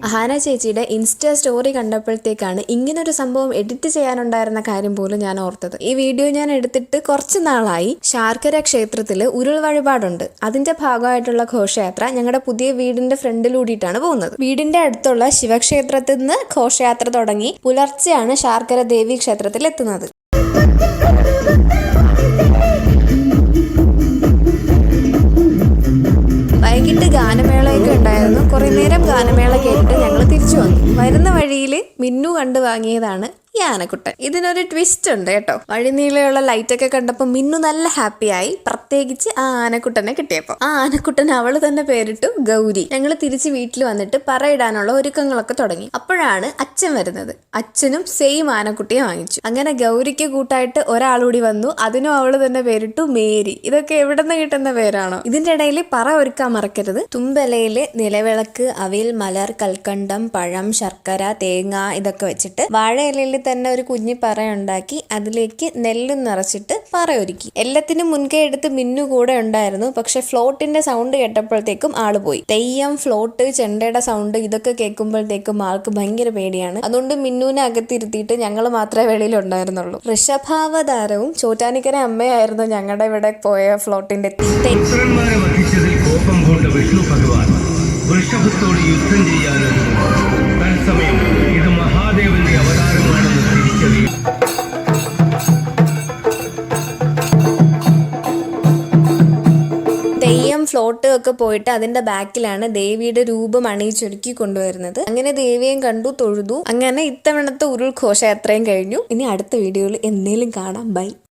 അഹാന ചേച്ചിയുടെ insta story കണ്ടപ്പോഴത്തേക്കാണ് ഇങ്ങനൊരു സംഭവം എഡിറ്റ് ചെയ്യാനുണ്ടായിരുന്ന കാര്യം പോലും ഞാൻ ഓർത്തത്. ഈ വീഡിയോ ഞാൻ എടുത്തിട്ട് കുറച്ച് നാളായി. ശാർക്കര ക്ഷേത്രത്തില് ഉരുൾ വഴിപാടുണ്ട്. അതിന്റെ ഭാഗമായിട്ടുള്ള ഘോഷയാത്ര ഞങ്ങളുടെ പുതിയ വീടിന്റെ ഫ്രണ്ടിലൂടിയിട്ടാണ് പോകുന്നത്. വീടിന്റെ അടുത്തുള്ള ശിവക്ഷേത്രത്തിൽ നിന്ന് ഘോഷയാത്ര തുടങ്ങി പുലർച്ചെയാണ് ശാർക്കര ദേവി ക്ഷേത്രത്തിൽ എത്തുന്നത്. വൈകിട്ട് ഗാനമേളയൊക്കെ ഉണ്ടായിരുന്നു. കുറെ നേരം ഗാനമേള കേട്ടിട്ട് ഞങ്ങൾ തിരിച്ചു വന്നു. വരുന്ന വഴിയിൽ മിന്നു കണ്ടു വാങ്ങിയതാണ് ഈ ആനക്കുട്ടൻ. ഇതിനൊരു ട്വിസ്റ്റ് ഉണ്ട് കേട്ടോ. വഴിനീളയുള്ള ലൈറ്റൊക്കെ കണ്ടപ്പോൾ മിന്നു നല്ല ഹാപ്പിയായി, പ്രത്യേകിച്ച് ആ ആനക്കുട്ടനെ കിട്ടിയപ്പോൾ. ആ ആനക്കുട്ടൻ അവള് തന്നെ പേരിട്ടു ഗൗരി. ഞങ്ങൾ തിരിച്ച് വീട്ടിൽ വന്നിട്ട് പറയിടാനുള്ള ഒരുക്കങ്ങളൊക്കെ തുടങ്ങി. അപ്പോഴാണ് അച്ഛൻ വരുന്നത്. അച്ഛനും സെയിം ആനക്കുട്ടിയെ വാങ്ങിച്ചു. അങ്ങനെ ഗൗരിക്ക് കൂട്ടായിട്ട് ഒരാളൂടി വന്നു. അതിനും അവള് തന്നെ പേരിട്ടു മേരി. ഇതൊക്കെ എവിടെ നിന്ന് കിട്ടുന്ന പേരാണോ? ഇതിന്റെ ഇടയിൽ പറ ഒരുക്കാൻ മറക്കരുത്. തുമ്പലയില് നിലവിളക്ക്, അവിൽ, മലർ, കൽക്കണ്ടം, പഴം, ശർക്കര, തേങ്ങ ഇതൊക്കെ വെച്ചിട്ട് വാഴയിലയിൽ തന്നെ ഒരു കുഞ്ഞി പറയുണ്ടാക്കി അതിലേക്ക് നെല്ല് നിറച്ചിട്ട് പറ ഒരുക്കി. എല്ലാത്തിനും മുൻകൈ എടുത്ത് മിന്നു കൂടെ ഉണ്ടായിരുന്നു. പക്ഷെ ഫ്ലോട്ടിന്റെ സൗണ്ട് കേട്ടപ്പോഴത്തേക്കും ആള് പോയി. തെയ്യം, ഫ്ലോട്ട്, ചെണ്ടയുടെ സൗണ്ട് ഇതൊക്കെ കേൾക്കുമ്പോഴത്തേക്കും ആൾക്ക് ഭയങ്കര പേടിയാണ്. അതുകൊണ്ട് മിന്നുവിനെ അകത്തിരുത്തിയിട്ട് ഞങ്ങൾ മാത്രമേ വെളിയിൽ ഉണ്ടായിരുന്നുള്ളൂ. ഋഷഭാവതാരവും ചോറ്റാനിക്കര അമ്മയായിരുന്നു ഞങ്ങളുടെ ഇവിടെ പോയ ഫ്ലോട്ടിന്റെ വൃഷഭത്തോട് യുദ്ധം ചെയ്യാനൊരു തത്സമയം ഇത് മഹാദേവന്റെ അവതാരമാണെന്ന് തിരിച്ചറിയും. തെയ്യം, ഫ്ലോട്ട് ഒക്കെ പോയിട്ട് അതിന്റെ ബാക്കിലാണ് ദേവിയുടെ രൂപം അണിയിച്ചൊരുക്കി കൊണ്ടുവരുന്നത്. അങ്ങനെ ദേവിയെയും കണ്ടു, തൊഴുതു. അങ്ങനെ ഇത്തവണത്തെ ഉരുൾ ഘോഷയാത്രയും കഴിഞ്ഞു. ഇനി അടുത്ത വീഡിയോയിൽ എന്നേലും കാണാം. ബൈ.